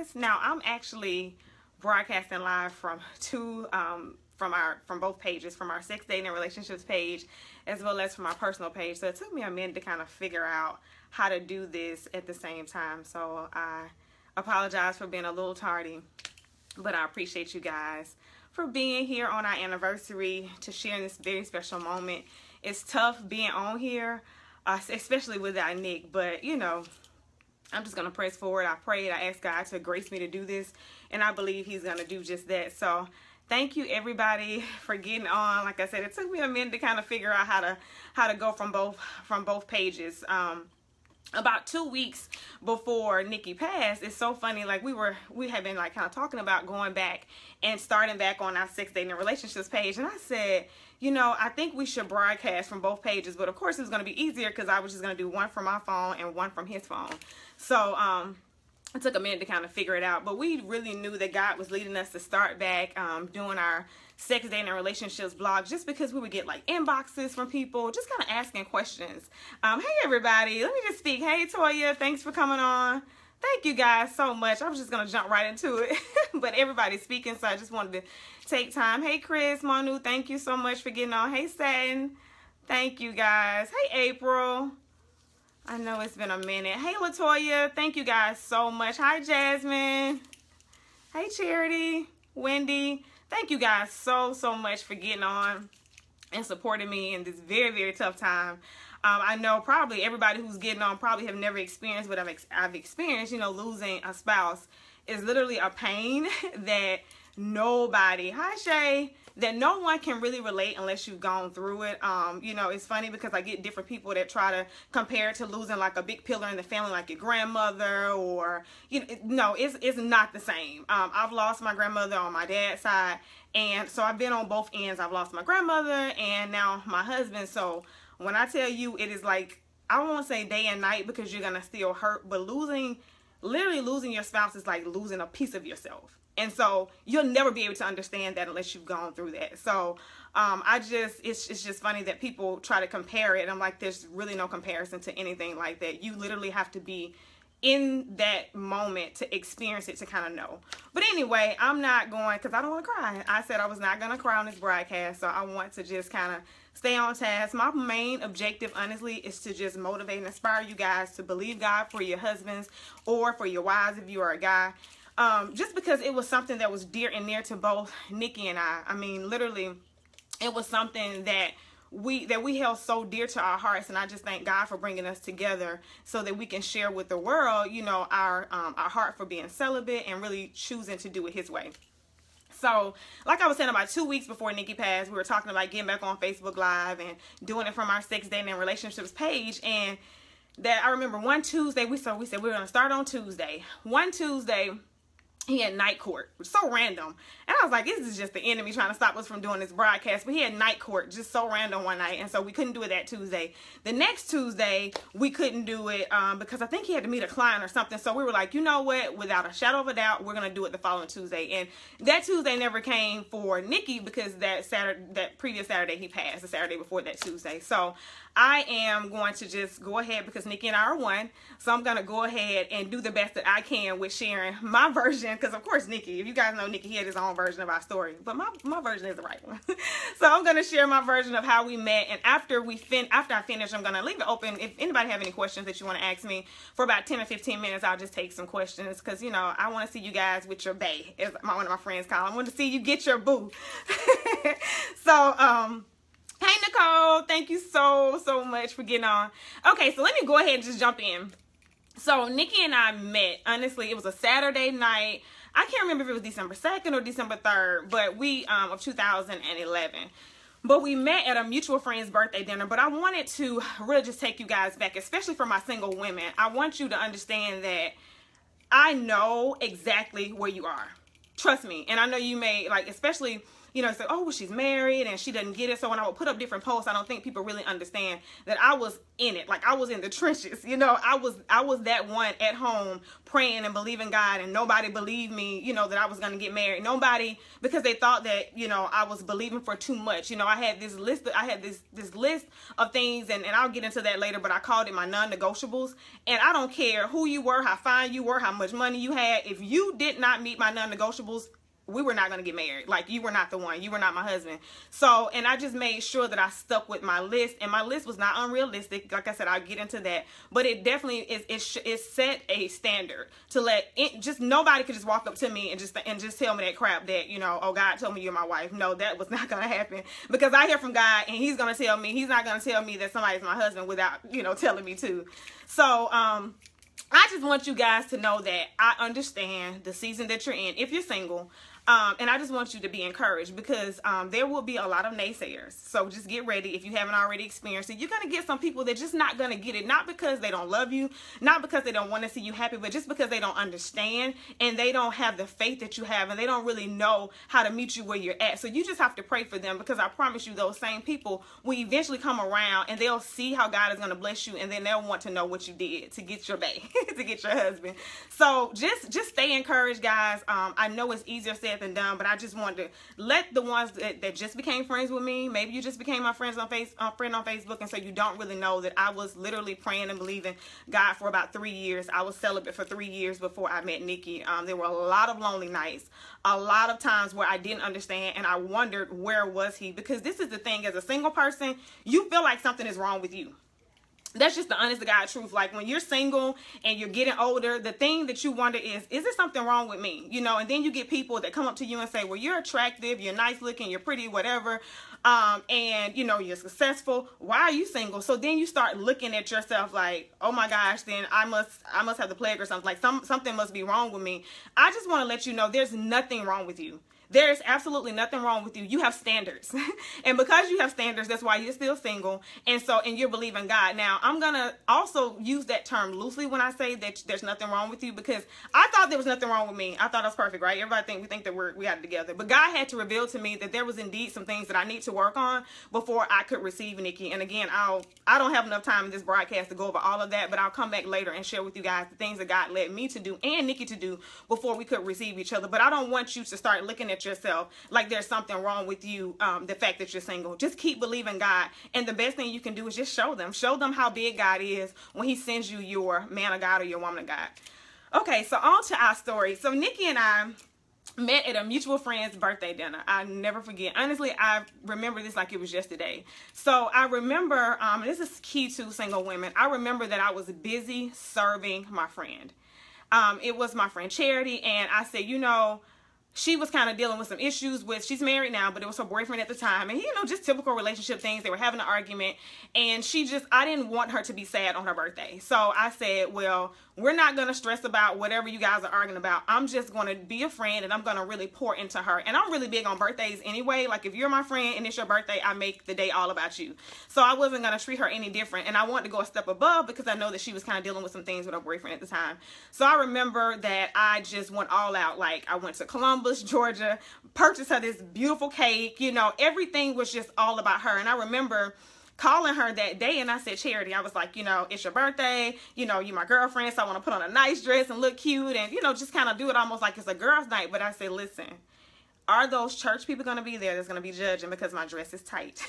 guys. Now I'm actually broadcasting live from from both pages, from our sex, dating, and relationships page, as well as from our personal page. So it took me a minute to kind of figure out how to do this at the same time. So I apologize for being a little tardy, but I appreciate you guys for being here on our anniversary to share this very special moment. It's tough being on here, especially without Nick, but you know, I'm just going to press forward. I prayed, I asked God to grace me to do this, and I believe he's going to do just that. So thank you everybody for getting on. Like I said, it took me a minute to kind of figure out how to go from both pages. About 2 weeks before Nikki passed, it's so funny, like we had been like kind of talking about going back and starting back on our sex, dating, and relationships page, and I said, you know, I think we should broadcast from both pages, but of course it was going to be easier because I was just going to do one from my phone and one from his phone. So it took a minute to kind of figure it out, but we really knew that God was leading us to start back doing our sex, dating, and relationships blog, just because we would get like inboxes from people just kind of asking questions. Hey everybody, let me just speak. Hey Toya, thanks for coming on. Thank you guys so much. I was just gonna jump right into it, but everybody's speaking, so I just wanted to take time. Hey Chris, Manu, thank you so much for getting on. Hey Satin, thank you guys. Hey April, I know it's been a minute. Hey Latoya, thank you guys so much. Hi Jasmine. Hey Charity, Wendy. Thank you guys so much for getting on and supporting me in this very tough time. I know probably everybody who's getting on probably have never experienced what I've experienced. You know, losing a spouse is literally a pain that nobody, hi Shay, that no one can really relate unless you've gone through it. You know, it's funny because I get different people that try to compare it to losing like a big pillar in the family, like your grandmother, or, you know, no, it's not the same. I've lost my grandmother on my dad's side, and so I've been on both ends. I've lost my grandmother and now my husband. So when I tell you, it is like, I won't say day and night because you're gonna still hurt, but literally losing your spouse is like losing a piece of yourself. And so you'll never be able to understand that unless you've gone through that. So it's just funny that people try to compare it. I'm like, there's really no comparison to anything like that. You literally have to be in that moment to experience it to kind of know. But anyway, I'm not going, because I don't want to cry. I said I was not going to cry on this broadcast, so I want to just kind of stay on task. My main objective, honestly, is to just motivate and inspire you guys to believe God for your husbands or for your wives if you are a guy. Just because it was something that was dear and near to both Nikki and I. I mean, literally, it was something that we held so dear to our hearts, and I just thank God for bringing us together so that we can share with the world, you know, our heart for being celibate and really choosing to do it His way. So, like I was saying, about 2 weeks before Nikki passed, we were talking about getting back on Facebook Live and doing it from our sex, dating, and relationships page. And that I remember one Tuesday, we said we were going to start on Tuesday. One Tuesday, he had night court, which is so random. And I was like, this is just the enemy trying to stop us from doing this broadcast. But he had night court, just so random one night. And so we couldn't do it that Tuesday. The next Tuesday, we couldn't do it because I think he had to meet a client or something. So we were like, you know what? Without a shadow of a doubt, we're going to do it the following Tuesday. And that Tuesday never came for Nikki because that previous Saturday he passed, the Saturday before that Tuesday. So I am going to just go ahead because Nikki and I are one. So I'm going to go ahead and do the best that I can with sharing my version. Because, of course, Nikki, if you guys know Nikki, he had his own version of our story. But my version is the right one. So I'm going to share my version of how we met. And after I finish, I'm going to leave it open. If anybody have any questions that you want to ask me for about 10 or 15 minutes, I'll just take some questions. Because, you know, I want to see you guys with your bae, as one of my friends call it. I want to see you get your boo. So, hey Nicole, thank you so much for getting on. Okay, so let me go ahead and just jump in. So Nikki and I met, honestly, it was a Saturday night. I can't remember if it was December 2nd or December 3rd, but of 2011. But we met at a mutual friend's birthday dinner. But I wanted to really just take you guys back, especially for my single women. I want you to understand that I know exactly where you are. Trust me. And I know you may, like, especially you know, say, oh, well, she's married and she doesn't get it. So when I would put up different posts, I don't think people really understand that I was in it. Like, I was in the trenches, you know. I was that one at home praying and believing God, and nobody believed me, you know, that I was going to get married. Nobody, because they thought that, you know, I was believing for too much. You know, I had this list of things, and I'll get into that later, but I called it my non-negotiables. And I don't care who you were, how fine you were, how much money you had. If you did not meet my non-negotiables, we were not going to get married. Like, you were not the one. You were not my husband. So, and I just made sure that I stuck with my list, and my list was not unrealistic. Like I said, I'll get into that, but it definitely is. It set a standard to let it, just nobody could just walk up to me and just tell me that crap that, you know, oh, God told me you're my wife. No, that was not going to happen, because I hear from God, and he's going to tell me, he's not going to tell me that somebody's my husband without, you know, telling me to. So, I just want you guys to know that I understand the season that you're in if you're single. And I just want you to be encouraged, because there will be a lot of naysayers. So just get ready. If you haven't already experienced it, you're going to get some people that just not going to get it. Not because they don't love you, not because they don't want to see you happy, but just because they don't understand, and they don't have the faith that you have, and they don't really know how to meet you where you're at. So you just have to pray for them, because I promise you, those same people will eventually come around, and they'll see how God is going to bless you, and then they'll want to know what you did to get your bae, to get your husband. So just stay encouraged, guys. I know it's easier said than done, but I just wanted to let the ones that just became friends with me, maybe you just became my friend on Facebook, and so you don't really know that I was literally praying and believing God for about 3 years. I was celibate for 3 years before I met Nikki. There were a lot of lonely nights, a lot of times where I didn't understand, and I wondered, where was he? Because this is the thing, as a single person, you feel like something is wrong with you. That's just the honest to God truth. Like, when you're single and you're getting older, the thing that you wonder is there something wrong with me? You know, and then you get people that come up to you and say, well, you're attractive, you're nice looking, you're pretty, whatever. And you know, you're successful. Why are you single? So then you start looking at yourself like, oh my gosh, then I must have the plague or something. Like, something must be wrong with me. I just want to let you know there's nothing wrong with you. There is absolutely nothing wrong with you. You have standards. And because you have standards, that's why you're still single. And you're believing God. Now, I'm going to also use that term loosely when I say that there's nothing wrong with you, because I thought there was nothing wrong with me. I thought I was perfect, right? We think that we got it together. But God had to reveal to me that there was indeed some things that I need to work on before I could receive Nikki. And again, I don't have enough time in this broadcast to go over all of that, but I'll come back later and share with you guys the things that God led me to do and Nikki to do before we could receive each other. But I don't want you to start looking at yourself like there's something wrong with you, the fact that you're single. Just keep believing God, and the best thing you can do is just show them how big God is when he sends you your man of God or your woman of God. Okay, so on to our story. So Nikki and I met at a mutual friend's birthday dinner. I never forget. Honestly, I remember this like it was yesterday. So I remember, this is key to single women, I remember that I was busy serving my friend. It was my friend Charity, and I said, you know, she was kind of dealing with some issues with, she's married now, but it was her boyfriend at the time. And, you know, just typical relationship things. They were having an argument, and I didn't want her to be sad on her birthday. So I said, well, we're not going to stress about whatever you guys are arguing about. I'm just going to be a friend, and I'm going to really pour into her. And I'm really big on birthdays anyway. Like, if you're my friend and it's your birthday, I make the day all about you. So I wasn't going to treat her any different. And I wanted to go a step above, because I know that she was kind of dealing with some things with her boyfriend at the time. So I remember that I just went all out. Like, I went to Columbus, Georgia, purchased her this beautiful cake. You know, everything was just all about her. And I remember calling her that day, and I said, Charity, I was like, you know, it's your birthday, you know, you're my girlfriend, so I want to put on a nice dress and look cute, and, you know, just kind of do it almost like it's a girl's night. But I said, listen, are those church people going to be there that's going to be judging because my dress is tight?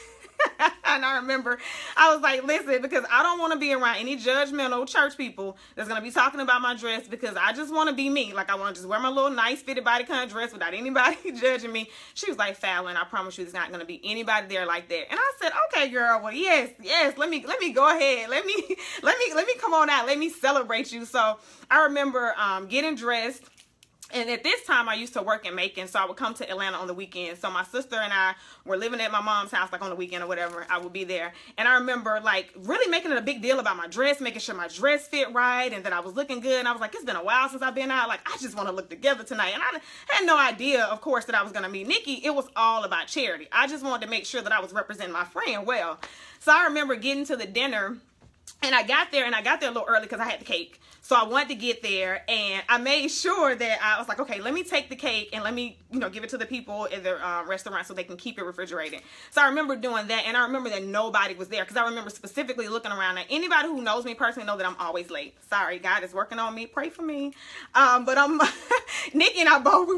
And I remember I was like, listen, because I don't want to be around any judgmental church people that's going to be talking about my dress, because I just want to be me. Like, I want to just wear my little nice fitted bodycon dress without anybody judging me. She was like, Falon, I promise you there's not going to be anybody there like that. And I said, okay, girl, well, yes, let me go ahead. Let me come on out. Let me celebrate you. So I remember getting dressed. And at this time, I used to work in Macon, so I would come to Atlanta on the weekends. So my sister and I were living at my mom's house, like on the weekend or whatever. I would be there. And I remember, like, really making it a big deal about my dress, making sure my dress fit right, and that I was looking good. And I was like, it's been a while since I've been out. Like, I just want to look together tonight. And I had no idea, of course, that I was going to meet Nikki. It was all about Charity. I just wanted to make sure that I was representing my friend well. So I remember getting to the dinner, and I got there a little early because I had the cake. So I wanted to get there, and I made sure that I was like, okay, let me take the cake and let me, you know, give it to the people in the restaurant so they can keep it refrigerated. So I remember doing that, and I remember that nobody was there because I remember specifically looking around. Now, anybody who knows me personally know that I'm always late. Sorry, God is working on me. Pray for me. But Nikki and I both,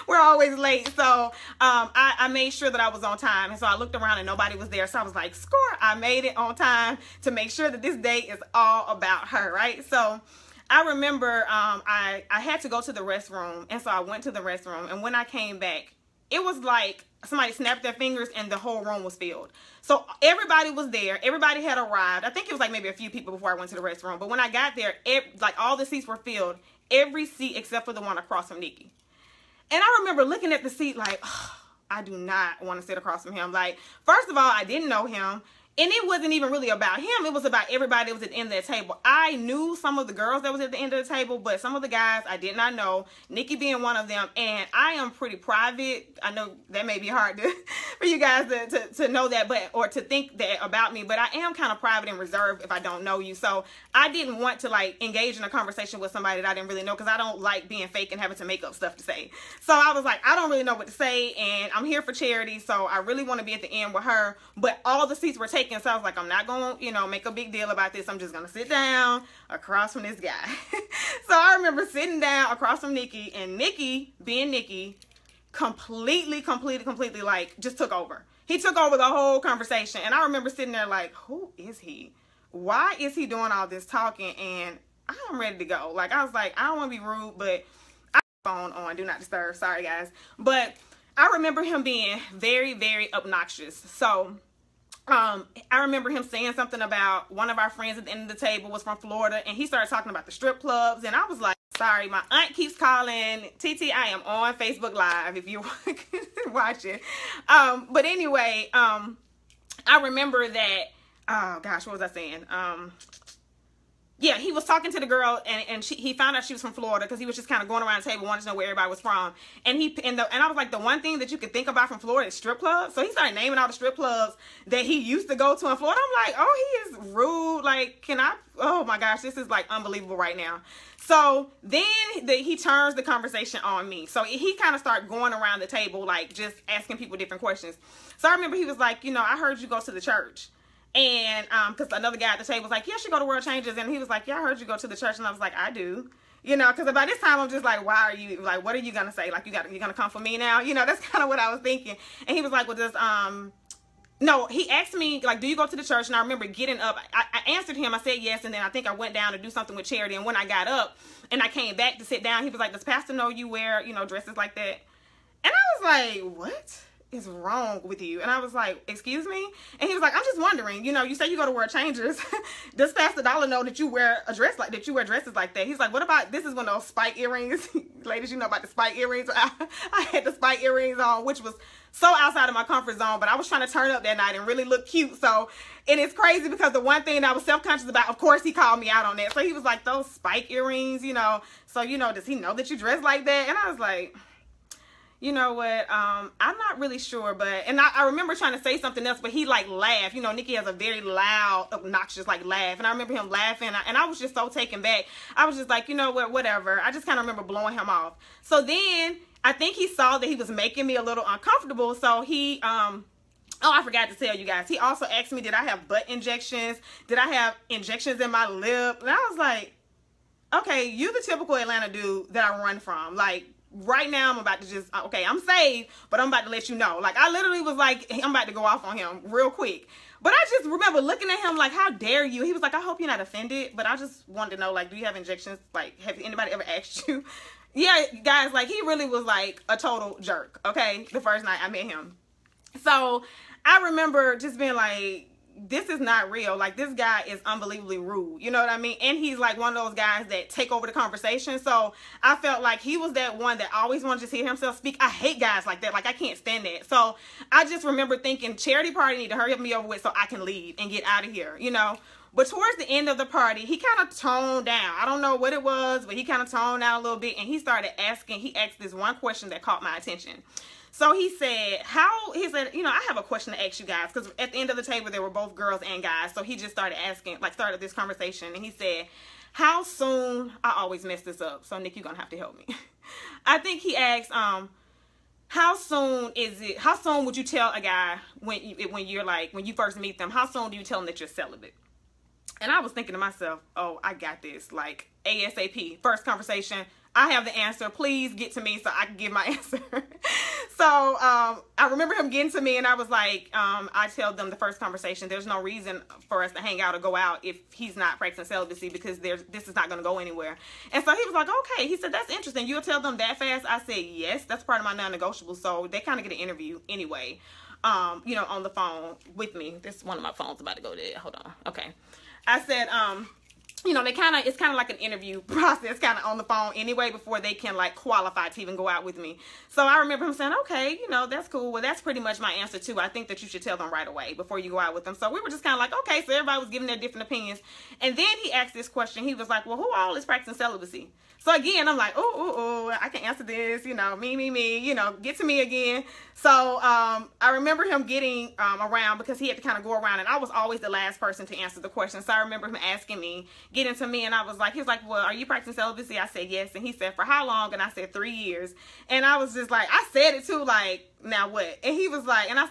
we're always late. So I made sure that I was on time, and so I looked around and nobody was there. So I was like, score, I made it on time to make sure that this day is all about her, right? So I remember I had to go to the restroom, and so I went to the restroom, and when I came back, it was like somebody snapped their fingers and the whole room was filled. So everybody was there. Everybody had arrived. I think it was like maybe a few people before I went to the restroom, but when I got there, like all the seats were filled, every seat except for the one across from Nikki. And I remember looking at the seat like, oh, I do not want to sit across from him. Like, first of all, I didn't know him. And it wasn't even really about him. It was about everybody that was at the end of that table. I knew some of the girls that was at the end of the table, but some of the guys I did not know, Nikki being one of them. And I am pretty private. I know that may be hard for you guys to know that, or to think that about me, but I am kind of private and reserved if I don't know you. So I didn't want to like engage in a conversation with somebody that I didn't really know, because I don't like being fake and having to make up stuff to say. So I was like, I don't really know what to say, and I'm here for charity, so I really want to be at the end with her. But all the seats were taken. So I was like, I'm not going to, you know, make a big deal about this. I'm just going to sit down across from this guy. So I remember sitting down across from Nikki, and Nikki, being Nikki, completely like just took over. He took over the whole conversation. And I remember sitting there like, who is he? Why is he doing all this talking? And I'm ready to go. Like, I was like, I don't want to be rude, but I have my phone on, do not disturb. Sorry, guys. But I remember him being very, very obnoxious. So I remember him saying something about one of our friends at the end of the table was from Florida, and he started talking about the strip clubs, and I was like, sorry, my aunt keeps calling. TT, I am on Facebook Live if you're watching. But anyway, I remember that, oh gosh, what was I saying? Yeah, he was talking to the girl, and he found out she was from Florida because he was just kind of going around the table wanting to know where everybody was from. And I was like, the one thing that you could think about from Florida is strip clubs. So he started naming all the strip clubs that he used to go to in Florida. I'm like, oh, he is rude. Like, oh my gosh, this is like unbelievable right now. So then he turns the conversation on me. So he kind of started going around the table, like just asking people different questions. So I remember he was like, you know, I heard you go to the church. And because another guy at the table was like, yeah, she go to World Changers. And he was like, yeah, I heard you go to the church. And I was like, I do. You know, because by this time I'm just like, why are you, like, what are you going to say? Like, you're going to come for me now? You know, that's kind of what I was thinking. And he was like, well, just, no, he asked me, like, do you go to the church? And I remember getting up. I answered him. I said yes. And then I think I went down to do something with charity. And when I got up and I came back to sit down, he was like, does Pastor know you wear, you know, dresses like that? And I was like, what is wrong with you? And I was like, excuse me? And he was like, I'm just wondering, you know, you say you go to World Changers. Does Pastor Dollar know that you wear a dress like that? You wear dresses like that? He's like, what about, this is one of those spike earrings. Ladies, you know about the spike earrings. I had the spike earrings on, which was so outside of my comfort zone, but I was trying to turn up that night and really look cute. So, and it's crazy because the one thing I was self-conscious about, of course, he called me out on that. So he was like, those spike earrings, you know, so, you know, does he know that you dress like that? And I was like, you know what, I'm not really sure, but, and I remember trying to say something else, but he like laughed. You know, Nikki has a very loud, obnoxious like laugh, and I remember him laughing, and I was just so taken back. I was just like, you know what, whatever. I just kind of remember blowing him off. So then I think he saw that he was making me a little uncomfortable, so he, oh, I forgot to tell you guys, he also asked me, did I have butt injections? Did I have injections in my lip? And I was like, okay, you the typical Atlanta dude that I run from. Like, right now I'm about to just, okay, I'm saved, but I'm about to let you know. Like, I literally was like, I'm about to go off on him real quick. But I just remember looking at him like, how dare you? He was like, I hope you're not offended, but I just wanted to know, like, do you have injections? Like, have anybody ever asked you? Yeah, guys, like, he really was like a total jerk, okay, the first night I met him. So I remember just being like, this is not real. Like, this guy is unbelievably rude. You know what I mean? And he's like one of those guys that take over the conversation. So I felt like he was that one that always wanted to just hear himself speak. I hate guys like that. Like, I can't stand that. So I just remember thinking, charity party need to hurry up me over with so I can leave and get out of here, you know? But towards the end of the party, he kind of toned down. I don't know what it was, but he kind of toned down a little bit. And he asked this one question that caught my attention. So he said, you know, I have a question to ask you guys, because at the end of the table, there were both girls and guys. So he just started asking, like, started this conversation. And he said, how soon, I always mess this up, so Nick, you're gonna have to help me. I think he asked, how soon would you tell a guy when you first meet them, how soon do you tell them that you're celibate? And I was thinking to myself, oh, I got this, like ASAP, first conversation, I have the answer, please get to me so I can give my answer. So I remember him getting to me, and I was like, I tell them the first conversation, there's no reason for us to hang out or go out if he's not practicing celibacy, because this is not going to go anywhere. And so he was like, okay. He said, that's interesting. You'll tell them that fast? I said, yes, that's part of my non-negotiable. So they kind of get an interview anyway, you know, on the phone with me. This one of my phones about to go dead. Hold on. Okay. I said, you know, it's kind of like an interview process kind of on the phone anyway before they can like qualify to even go out with me. So I remember him saying, okay, you know, that's cool. Well, that's pretty much my answer too. I think that you should tell them right away before you go out with them. So we were just kind of like, okay, so everybody was giving their different opinions. And then he asked this question. He was like, well, who all is practicing celibacy? So again, I'm like, oh, I can answer this, you know, me, you know, get to me again. So I remember him getting around because he had to kind of go around, and I was always the last person to answer the question. So I remember him asking me, getting to me, and I was like, he was like, well, are you practicing celibacy? I said, yes. And he said, for how long? And I said, 3 years. And I was just like, I said it too, like, now what? And he was like, and I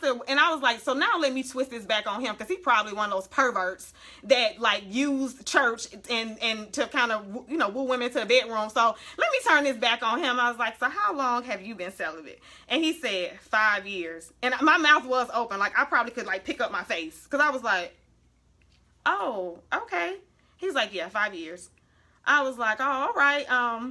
was like, so now let me twist this back on him, because he probably one of those perverts that like use church and to kind of, you know, woo women to the bedroom. So let me turn this back on him. I was like, so how long have you been celibate? And he said 5 years. And my mouth was open, like I probably could like pick up my face, because I was like, oh, okay. He's like, yeah, 5 years. I was like, oh, all right.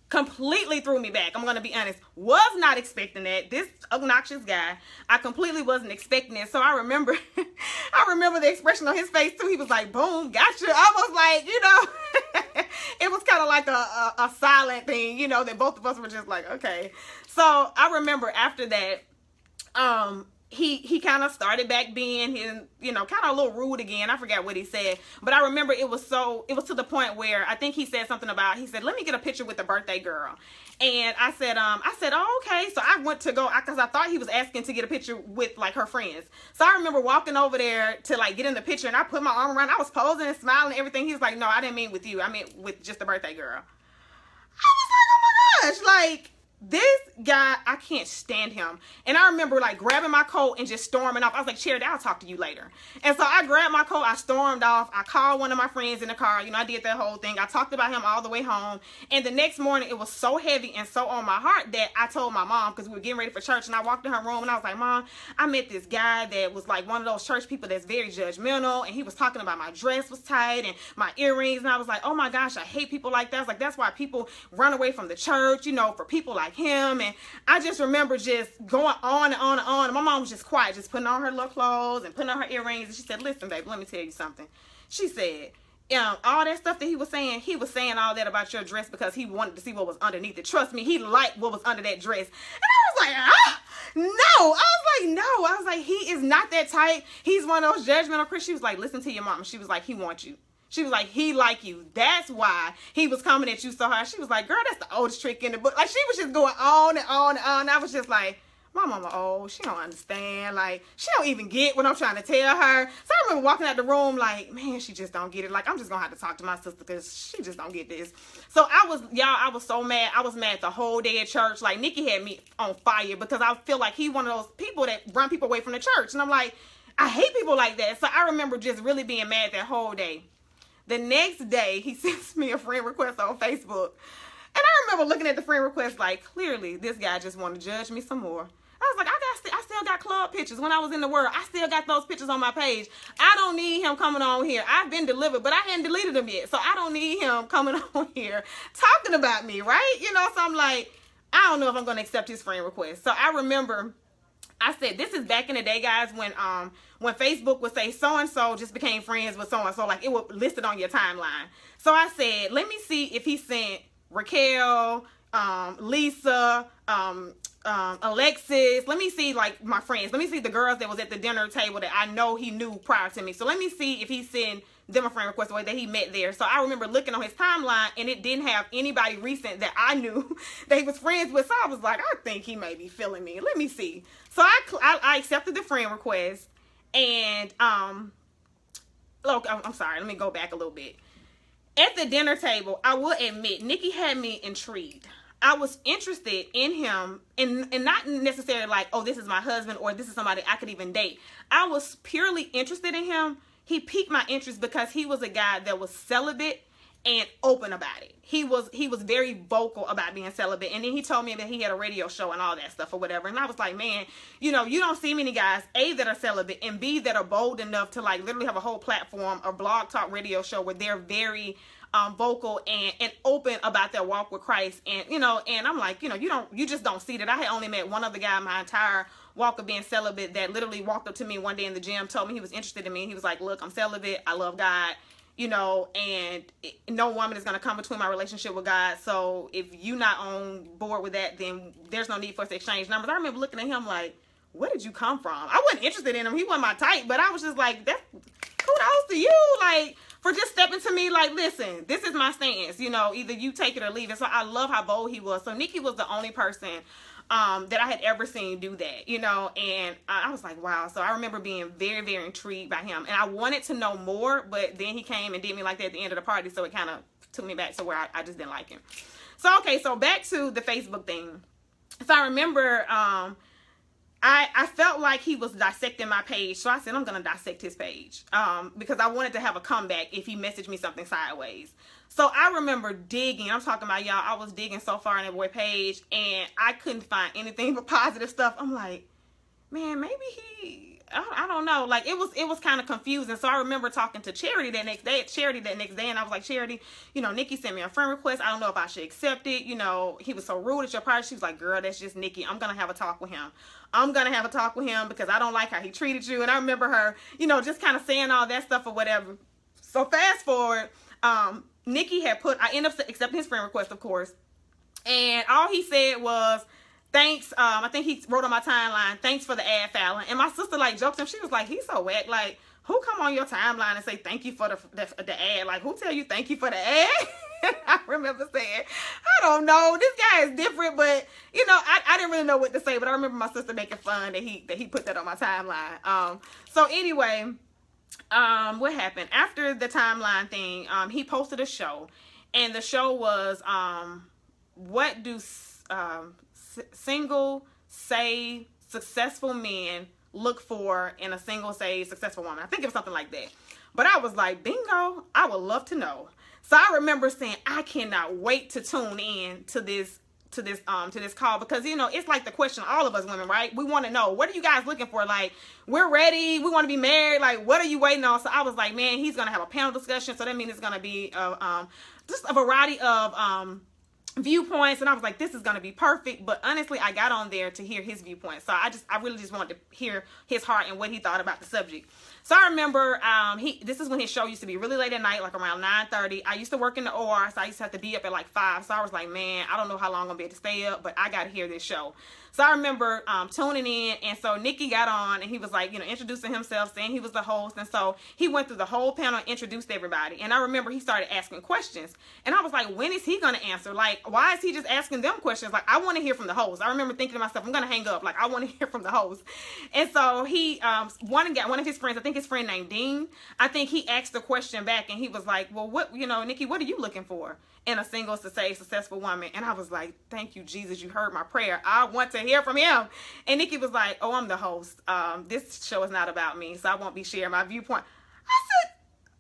Completely threw me back. I'm going to be honest. Was not expecting that. This obnoxious guy, I completely wasn't expecting it. So I remember the expression on his face too. He was like, boom, gotcha. I was like, you know, it was kind of like a silent thing, you know, that both of us were just like, okay. So I remember after that, he kind of started back being his, you know, kind of a little rude again. I forgot what he said, but I remember it was to the point where I think he said something about, he said, let me get a picture with the birthday girl. And I said, oh, okay. So I went to go, because I thought he was asking to get a picture with like her friends. So I remember walking over there to like get in the picture, and I put my arm around, I was posing and smiling and everything. He was like, no, I didn't mean with you. I meant with just the birthday girl. I was like, oh my gosh, like, this guy, I can't stand him. And I remember like grabbing my coat and just storming off. I was like, Charity, I'll talk to you later. And so I grabbed my coat, I stormed off. I called one of my friends in the car. You know, I did that whole thing. I talked about him all the way home. And the next morning, it was so heavy and so on my heart that I told my mom, because we were getting ready for church, and I walked in her room and I was like, Mom, I met this guy that was like one of those church people that's very judgmental, and he was talking about my dress was tight and my earrings. And I was like, oh my gosh, I hate people like that. I was like, that's why people run away from the church, you know, for people like him. And I just remember just going on and on and on. And my mom was just quiet, just putting on her little clothes and putting on her earrings. And she said, listen, baby, let me tell you something. She said, all that stuff that he was saying all that about your dress because he wanted to see what was underneath it. Trust me, he liked what was under that dress. And I was like, no. I was like, he is not that type. He's one of those judgmental Christians. She was like, listen to your mom. She was like, he wants you. She was like, he like you. That's why he was coming at you so hard. She was like, girl, that's the oldest trick in the book. Like, she was just going on and on and on. I was just like, my mama old. She don't understand. Like, she don't even get what I'm trying to tell her. So I remember walking out the room like, man, she just don't get it. Like, I'm just going to have to talk to my sister because she just don't get this. So I was so mad. I was mad the whole day at church. Like, Nikki had me on fire because I feel like he one of those people that run people away from the church. And I'm like, I hate people like that. So I remember just really being mad that whole day. The next day, he sends me a friend request on Facebook. And I remember looking at the friend request like, clearly, this guy just want to judge me some more. I was like, I still got club pictures. When I was in the world, I still got those pictures on my page. I don't need him coming on here. I've been delivered, but I hadn't deleted them yet. So I don't need him coming on here talking about me, right? You know, so I'm like, I don't know if I'm going to accept his friend request. So I remember I said, this is back in the day, guys, when Facebook would say so-and-so just became friends with so-and-so, like it would list it on your timeline. So I said, let me see if he sent Raquel, Lisa, Alexis. Let me see like my friends. Let me see the girls that was at the dinner table that I know he knew prior to me. So let me see if he sent them a friend request the way that he met there. So I remember looking on his timeline and it didn't have anybody recent that I knew that he was friends with. So I was like, I think he may be feeling me. Let me see. So I accepted the friend request, and look, I'm sorry. Let me go back a little bit. At the dinner table, I will admit, Nikki had me intrigued. I was interested in him, and not necessarily like, oh, this is my husband, or this is somebody I could even date. I was purely interested in him. He piqued my interest because he was a guy that was celibate and open about it. He was very vocal about being celibate. And then he told me that he had a radio show and all that stuff or whatever. And I was like, man, you know, you don't see many guys, A, that are celibate, and B, that are bold enough to like literally have a whole platform, a blog talk radio show where they're very vocal and open about their walk with Christ. And, you know, and I'm like, you know, you just don't see that. I had only met one other guy in my entire walk of being celibate that literally walked up to me one day in the gym, told me he was interested in me. He was like, look, I'm celibate. I love God. You know, and no woman is going to come between my relationship with God. So if you're not on board with that, then there's no need for us to exchange numbers. I remember looking at him like, where did you come from? I wasn't interested in him. He wasn't my type, but I was just like, that's kudos to you. Like, for just stepping to me like, listen, this is my stance. You know, either you take it or leave it. So I love how bold he was. So Nikki was the only person that I had ever seen do that, you know, and I was like, wow. So I remember being very, very intrigued by him, and I wanted to know more, but then he came and did me like that at the end of the party, so it kind of took me back to where I just didn't like him. So, okay, so back to the Facebook thing. So I remember I felt like he was dissecting my page, so I said, I'm going to dissect his page because I wanted to have a comeback if he messaged me something sideways. So I remember digging. I'm talking about, y'all, I was digging so far in that boy page, and I couldn't find anything but positive stuff. I'm like, man, maybe he, I don't know. Like, it was kind of confusing. So I remember talking to Charity that next day, and I was like, Charity, you know, Nikki sent me a friend request. I don't know if I should accept it. You know, he was so rude at your party. She was like, girl, that's just Nikki. I'm going to have a talk with him. Because I don't like how he treated you. And I remember her, you know, just kind of saying all that stuff or whatever. So fast forward, Nikki had I ended up accepting his friend request, of course. And all he said was, thanks. I think he wrote on my timeline, thanks for the ad, Falon. And my sister like joked him. She was like, he's so whack. Like, who come on your timeline and say thank you for the ad? Like, who tell you thank you for the ad? I remember saying, I don't know. This guy is different, but you know, I didn't really know what to say. But I remember my sister making fun that he put that on my timeline. So anyway, what happened after the timeline thing? He posted a show, and the show was what do single, saved, successful men look for in a single, saved, successful woman? I think it was something like that. But I was like, bingo, I would love to know. So I remember saying, I cannot wait to tune in to this call, because, you know, it's like the question all of us women, right? We want to know, what are you guys looking for? Like, we're ready, we want to be married, like, what are you waiting on? So I was like, man, he's going to have a panel discussion, so that means it's going to be just a variety of viewpoints, and I was like, this is going to be perfect. But honestly, I got on there to hear his viewpoint, so I really just wanted to hear his heart and what he thought about the subject. So I remember this is when his show used to be really late at night, like around 9:30. I used to work in the OR, so I used to have to be up at like 5. So I was like, man, I don't know how long I'm gonna be able to stay up, but I got to hear this show. So I remember tuning in, and so Nikki got on, and he was like, you know, introducing himself, saying he was the host, and so he went through the whole panel and introduced everybody. And I remember he started asking questions, and I was like, when is he gonna answer? Like, why is he just asking them questions? Like, I want to hear from the host. I remember thinking to myself, I'm gonna hang up. Like, I want to hear from the host. And so he one of his friends, I think his friend named Dean, I think he asked the question back, and he was like, well, what, you know, Nikki, what are you looking for in a single, successful woman? And I was like, thank you, Jesus, you heard my prayer. I want to hear from him. And Nikki was like, oh, I'm the host. This show is not about me, so I won't be sharing my viewpoint. I said,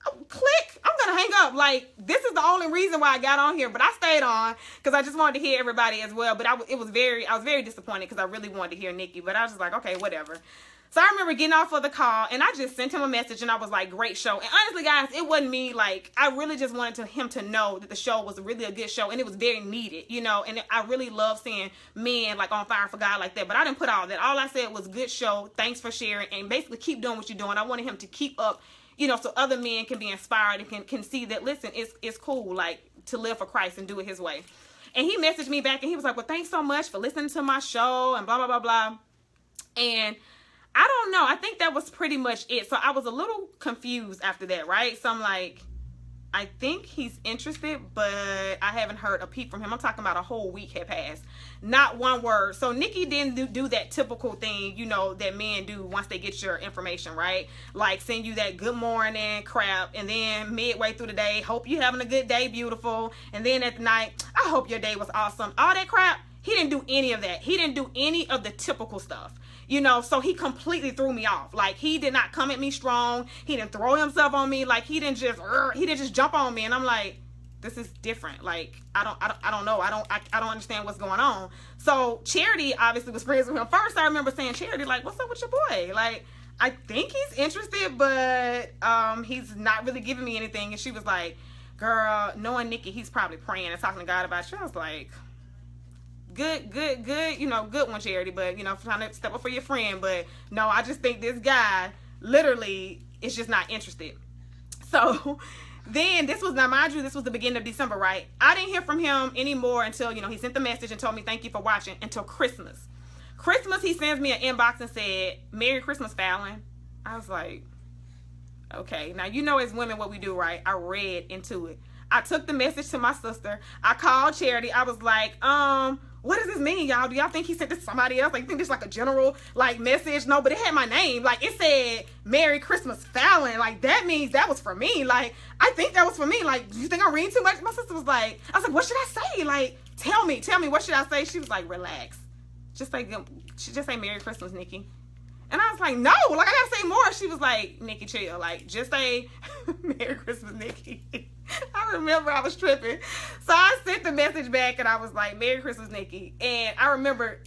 oh, click, I'm gonna hang up. Like, this is the only reason why I got on here, but I stayed on because I just wanted to hear everybody as well. But I was very disappointed because I really wanted to hear Nikki, but I was just like, okay, whatever. So I remember getting off of the call, and I just sent him a message, and I was like, great show. And honestly, guys, it wasn't me. Like, I really just wanted him to know that the show was really a good show, and it was very needed, you know. And I really love seeing men, like, on fire for God like that. But I didn't put all that. All I said was, good show, thanks for sharing, and basically keep doing what you're doing. I wanted him to keep up, you know, so other men can be inspired and can see that, listen, it's cool, like, to live for Christ and do it his way. And he messaged me back, and he was like, well, thanks so much for listening to my show, and blah, blah, blah, blah. And I don't know. I think that was pretty much it. So I was a little confused after that, right? So I'm like, I think he's interested, but I haven't heard a peep from him. I'm talking about a whole week had passed. Not one word. So Nikki didn't do that typical thing, you know, that men do once they get your information, right? Like send you that good morning crap, and then midway through the day, hope you having a good day, beautiful. And then at the night, I hope your day was awesome. All that crap, he didn't do any of that. He didn't do any of the typical stuff. You know, so he completely threw me off. Like, he did not come at me strong. He didn't throw himself on me. Like, he didn't just jump on me. And I'm like, this is different. Like, I don't know. I don't understand what's going on. So Charity obviously was friends with him. First, I remember saying, Charity, like, what's up with your boy? Like, I think he's interested, but he's not really giving me anything. And she was like, girl, knowing Nikki, he's probably praying and talking to God about you. I was like, good, you know, good one, Charity, but, you know, trying to step up for your friend, but no, I just think this guy literally is just not interested. So then this was, now mind you, this was the beginning of December, right? I didn't hear from him anymore until, you know, he sent the message and told me thank you for watching until Christmas. Christmas, he sends me an inbox and said, Merry Christmas, Falon. I was like, okay. Now, you know, as women, what we do, right? I read into it. I took the message to my sister. I called Charity. I was like, what does this mean, y'all? Do y'all think he sent this to somebody else? Like, you think this like a general, like, message? No, but it had my name. Like, it said, Merry Christmas, Falon. Like, that means that was for me. Like, I think that was for me. Like, do you think I'm reading too much? My sister was like, I was like, what should I say? Like, tell me, what should I say? She was like, relax. Just say Merry Christmas, Nikki. And I was like, no, like, I gotta say more. She was like, Nikki, chill. Like, just say Merry Christmas, Nikki. I remember I was tripping. So I sent the message back and I was like, Merry Christmas, Nikki. And I remember,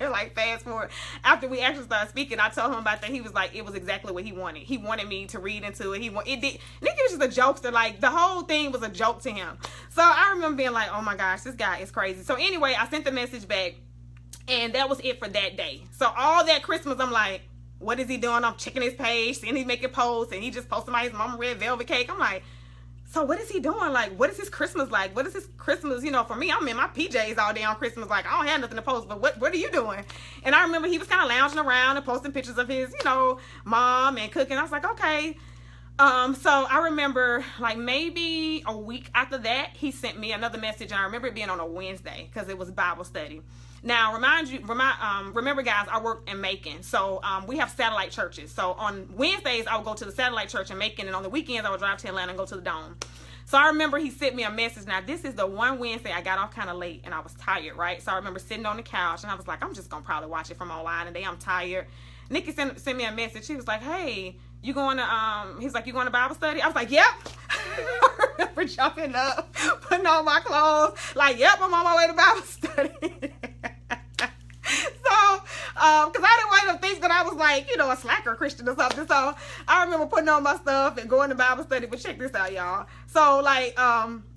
like, fast forward, after we actually started speaking, I told him about that. He was like, it was exactly what he wanted. He wanted me to read into it. Nikki was just a jokester. Like, the whole thing was a joke to him. So I remember being like, oh my gosh, this guy is crazy. So anyway, I sent the message back. And that was it for that day. So all that Christmas, I'm like, what is he doing? I'm checking his page, seeing he's making posts, and he just posted my his mama red velvet cake. I'm like, so what is he doing? Like, what is his Christmas like? What is his Christmas? You know, for me, I'm in my PJs all day on Christmas. Like, I don't have nothing to post, but what are you doing? And I remember he was kind of lounging around and posting pictures of his, you know, mom and cooking. I was like, okay. So I remember, like, maybe a week after that, he sent me another message, and I remember it being on a Wednesday because it was Bible study. Now, remember, guys, I work in Macon, so we have satellite churches. So on Wednesdays, I would go to the satellite church in Macon, and on the weekends, I would drive to Atlanta and go to the Dome. So I remember he sent me a message. Now, this is the one Wednesday I got off kind of late, and I was tired, right? So I remember sitting on the couch, and I was like, I'm just going to probably watch it from online today. I'm tired. Nikki sent me a message. She was like, hey, you going to, he's like, you going to Bible study? I was like, yep. I remember jumping up, putting on my clothes, like, yep, I'm on my way to Bible study. So, because I didn't want to think that I was like, you know, a slacker Christian or something. So I remember putting on my stuff and going to Bible study. But check this out, y'all. So, like,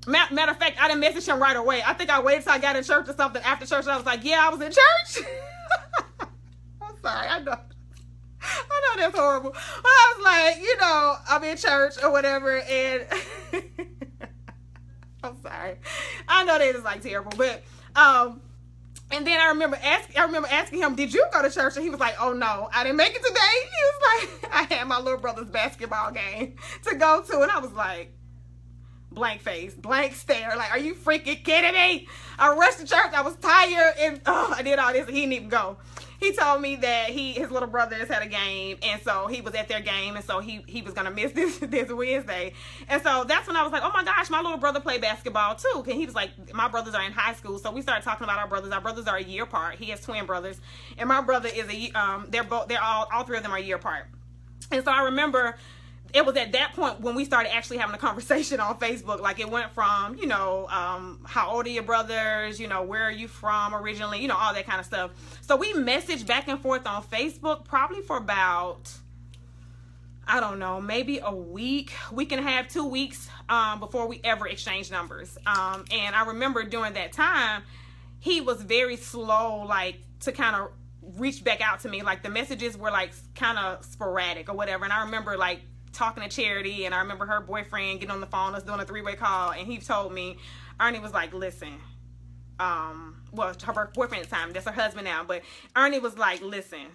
matter of fact, I didn't message him right away. I think I waited till I got in church or something. After church, I was like, yeah, I was in church. I'm sorry, I know that's horrible. But I was like, you know, I'm in church or whatever, and I'm sorry. I know that is like terrible, but and then I remember asking him, did you go to church? And he was like, oh no, I didn't make it today. He was like, I had my little brother's basketball game to go to, and I was like, blank face, blank stare, like, are you freaking kidding me? I rushed to church, I was tired, and I did all this, and he didn't even go. He told me that his little brothers had a game, and so he was at their game, and so he was gonna miss this Wednesday. And so that's when I was like, oh my gosh, my little brother played basketball too. And he was like, my brothers are in high school, so we started talking about our brothers. Our brothers are a year apart. He has twin brothers, and my brother is they're all three of them are a year apart. And so I remember it was at that point when we started actually having a conversation on Facebook. Like, it went from, you know, how old are your brothers? You know, where are you from originally? You know, all that kind of stuff. So we messaged back and forth on Facebook probably for about, I don't know, maybe a week and a half, 2 weeks before we ever exchanged numbers. And I remember during that time, he was very slow, like, to kind of reach back out to me. Like, the messages were, like, kind of sporadic or whatever. And I remember, like, talking to Charity, and I remember her boyfriend getting on the phone, us doing a 3-way call, and he told me, Ernie was like, listen, well, her boyfriend at the time, that's her husband now, but Ernie was like, listen,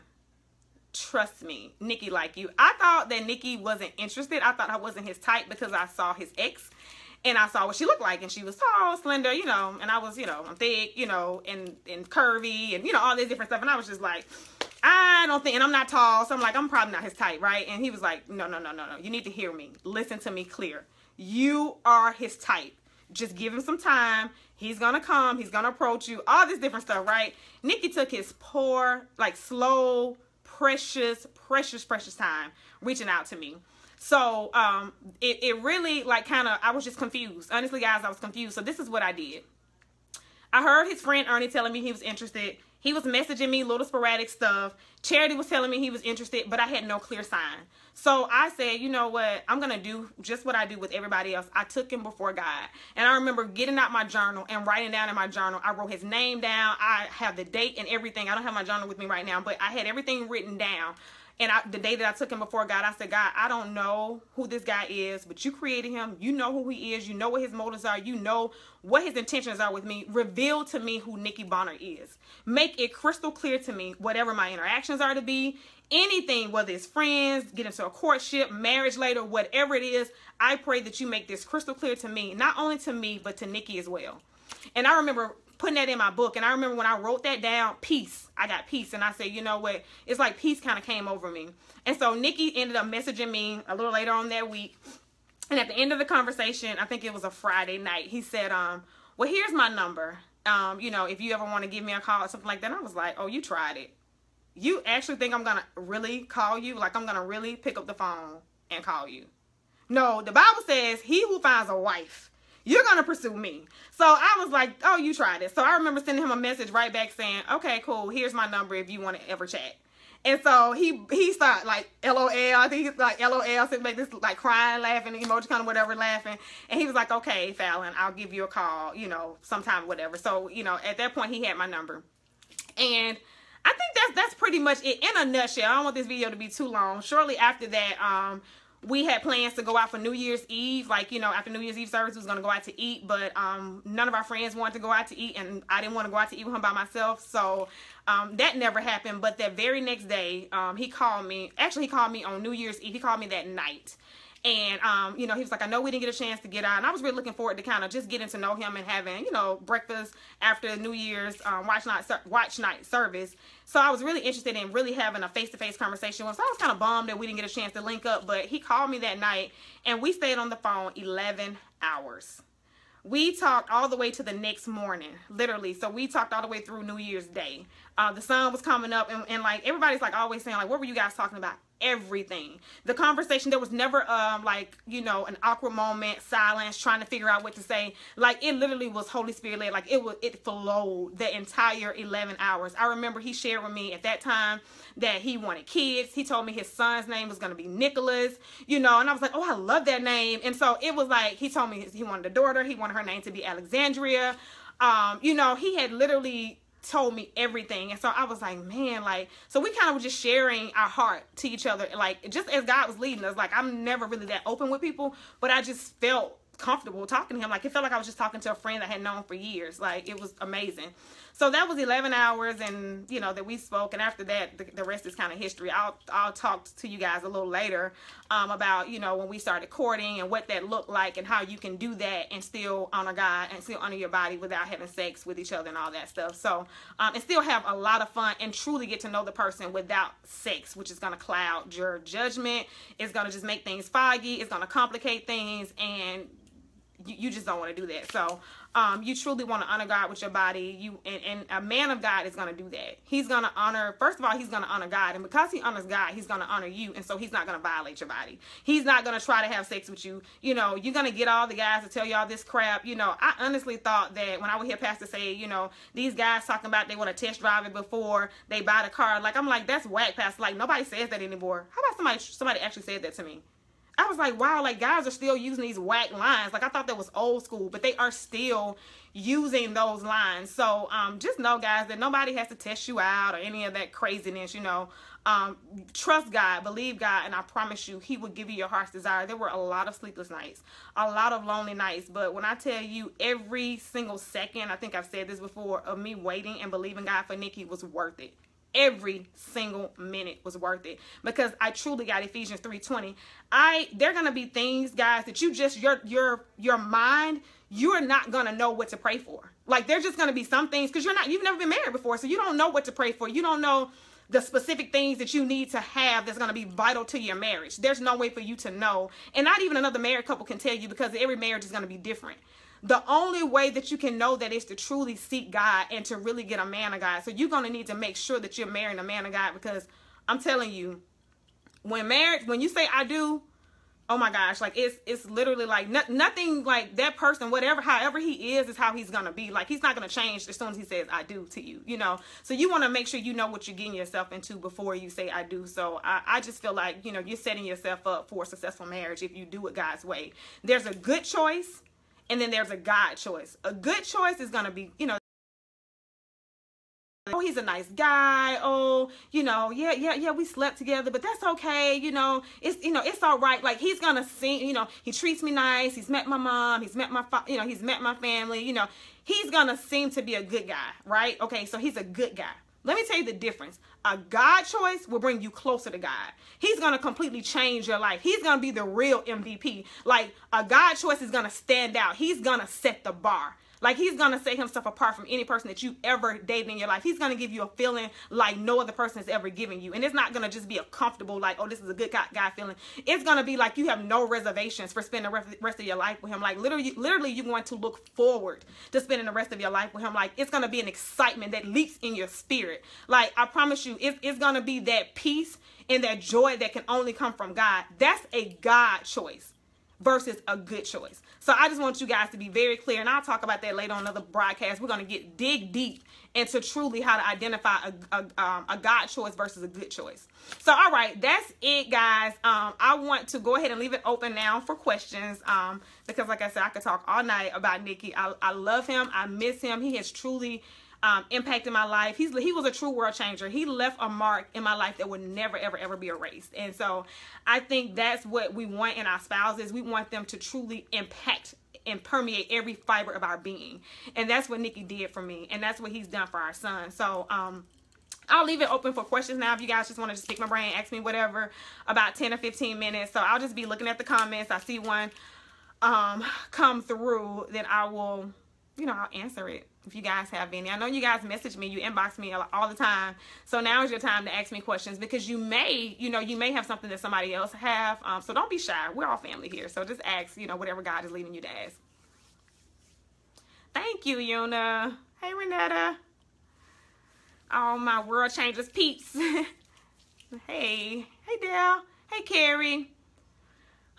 trust me, Nikki like you. I thought that Nikki wasn't interested. I thought I wasn't his type because I saw his ex and I saw what she looked like, and she was tall, slender, you know, and I was, you know, I'm thick, you know, and curvy and, you know, all this different stuff. And I was just like, I don't think, and I'm not tall, so I'm like, I'm probably not his type, right? And he was like, no, you need to hear me. Listen to me clear. You are his type. Just give him some time. He's gonna come. He's gonna approach you. All this different stuff, right? Nikki took his poor, like, slow, precious time reaching out to me. So it really, like, kind of, I was just confused. Honestly, guys, I was confused. So this is what I did. I heard his friend Ernie telling me he was interested. He was messaging me little sporadic stuff. Charity was telling me he was interested, but I had no clear sign. So I said, you know what? I'm going to do just what I do with everybody else. I took him before God. And I remember getting out my journal and writing down in my journal. I wrote his name down. I have the date and everything. I don't have my journal with me right now, but I had everything written down. And the day that I took him before God, I said, God, I don't know who this guy is, but you created him. You know who he is. You know what his motives are. You know what his intentions are with me. Reveal to me who Nikki Bonner is. Make it crystal clear to me whatever my interactions are to be. Anything, whether it's friends, get into a courtship, marriage later, whatever it is, I pray that you make this crystal clear to me, not only to me, but to Nikki as well. And I remember putting that in my book, and I remember when I wrote that down, peace. I got peace, and I said, you know what? It's like peace kind of came over me. And so Nikki ended up messaging me a little later on that week, and at the end of the conversation, I think it was a Friday night, he said, well, here's my number. You know, if you ever want to give me a call or something like that. And I was like, oh, you tried it. You actually think I'm going to really call you? Like, I'm going to really pick up the phone and call you? No, the Bible says, he who finds a wife, you're going to pursue me. So I was like, oh, you tried it. So I remember sending him a message right back saying, okay, cool. Here's my number if you want to ever chat. And so he started like, LOL. I think he's like, LOL. So make this like crying, laughing, emoji kind of whatever, laughing. And he was like, okay, Falon, I'll give you a call, you know, sometime, whatever. So, you know, at that point he had my number. And I think that's pretty much it in a nutshell. I don't want this video to be too long. Shortly after that, we had plans to go out for New Year's Eve. Like, you know, after New Year's Eve service, we was going to go out to eat. But none of our friends wanted to go out to eat. And I didn't want to go out to eat with him by myself. So that never happened. But that very next day, he called me. Actually, he called me on New Year's Eve. He called me that night. And, you know, he was like, I know we didn't get a chance to get out. And I was really looking forward to kind of just getting to know him and having, you know, breakfast after New Year's watch night service. So I was really interested in really having a face-to-face conversation with him. So I was kind of bummed that we didn't get a chance to link up. But he called me that night, and we stayed on the phone 11 hours. We talked all the way to the next morning, literally. So we talked all the way through New Year's Day. The sun was coming up, and like, everybody's like always saying, like, what were you guys talking about? Everything. The conversation, there was never like, you know, an awkward moment, silence, trying to figure out what to say. Like, it literally was Holy Spirit led. Like, it flowed the entire 11 hours. I remember he shared with me at that time that he wanted kids. He told me his son's name was going to be Nicholas, you know, and I was like, oh, I love that name. And so it was like, he told me he wanted a daughter. He wanted her name to be Alexandria. You know, he had literally told me everything. And so I was like, man, like, so we kind of were just sharing our heart to each other, like, just as God was leading us. Like, I'm never really that open with people, but I just felt comfortable talking to him. Like, it felt like I was just talking to a friend I had known for years. Like, it was amazing. So that was 11 hours, and, you know, that we spoke. And after that, the rest is kind of history. I'll talk to you guys a little later about, you know, when we started courting and what that looked like and how you can do that and still honor God and still honor your body without having sex with each other and all that stuff. So, and still have a lot of fun and truly get to know the person without sex, which is going to cloud your judgment. It's going to just make things foggy. It's going to complicate things, and you just don't want to do that. So you truly want to honor God with your body. And a man of God is going to do that. He's going to honor, first of all, he's going to honor God. And because he honors God, he's going to honor you. And so he's not going to violate your body. He's not going to try to have sex with you. You know, you're going to get all the guys to tell you all this crap. You know, I honestly thought that when I would hear pastors say, you know, these guys talking about they want to test drive it before they buy the car. Like, I'm like, that's whack, pastor. Like, nobody says that anymore. How about somebody actually said that to me? I was like, wow, like, guys are still using these whack lines. Like, I thought that was old school, but they are still using those lines. So just know, guys, that nobody has to test you out or any of that craziness, you know. Trust God, believe God, and I promise you, he will give you your heart's desire. There were a lot of sleepless nights, a lot of lonely nights, but when I tell you every single second, I think I've said this before, of me waiting and believing God for Nikki was worth it. every single minute was worth it, because I truly got Ephesians 3:20. There gonna be things, guys, that you just your mind, you're not gonna know what to pray for. Like, there's just gonna be some things, because you've never been married before, so you don't know what to pray for. You don't know the specific things that you need to have that's going to be vital to your marriage. There's no way for you to know. And not even another married couple can tell you, because every marriage is going to be different. The only way that you can know that is to truly seek God and to really get a man of God. So you're going to need to make sure that you're marrying a man of God, because I'm telling you, when you say I do, oh my gosh, like it's literally like nothing, like that person, however he is how he's going to be. Like, he's not going to change as soon as he says I do to you, you know. So you want to make sure you know what you're getting yourself into before you say I do. So I just feel like, you know, you're setting yourself up for a successful marriage if you do it God's way. There's a good choice, and then there's a God choice. A good choice is going to be, you know, oh, he's a nice guy. Oh, you know, yeah, we slept together, but that's okay. You know, it's all right. Like, he's gonna see, you know, he treats me nice. He's met my mom. He's met he's met my family. You know, he's gonna seem to be a good guy, right? Okay, so he's a good guy. Let me tell you the difference. A God choice will bring you closer to God. He's going to completely change your life. He's going to be the real MVP. Like, a God choice is going to stand out. He's going to set the bar. Like, he's going to set himself apart from any person that you ever dated in your life. He's going to give you a feeling like no other person has ever given you. And it's not going to just be a comfortable, like, oh, this is a good guy feeling. It's going to be like you have no reservations for spending the rest of your life with him. Like, literally, you're going to look forward to spending the rest of your life with him. Like, it's going to be an excitement that leaks in your spirit. Like, I promise you, it's going to be that peace and that joy that can only come from God. That's a God choice versus a good choice. So I just want you guys to be very clear, and I'll talk about that later on another broadcast. We're going to dig deep into truly how to identify a God choice versus a good choice. So, all right, that's it, guys. I want to go ahead and leave it open now for questions, because like I said, I could talk all night about Nikki. I love him. I miss him. He has truly impacted my life. He was a true world changer. He left a mark in my life that would never, ever, ever be erased. And so I think that's what we want in our spouses. We want them to truly impact and permeate every fiber of our being. And that's what Nikki did for me. And that's what he's done for our son. So, I'll leave it open for questions now. If you guys just want to just pick my brain, ask me whatever, about 10 or 15 minutes. So I'll just be looking at the comments. I see one come through, then I will, you know, I'll answer it if you guys have any. I know you guys message me, you inbox me all the time. So now is your time to ask me questions, because you may have something that somebody else have. So don't be shy. We're all family here. So just ask, you know, whatever God is leading you to ask. Thank you, Yuna. Hey, Renetta. All my world changers peeps. Hey Dale. Hey, Carrie.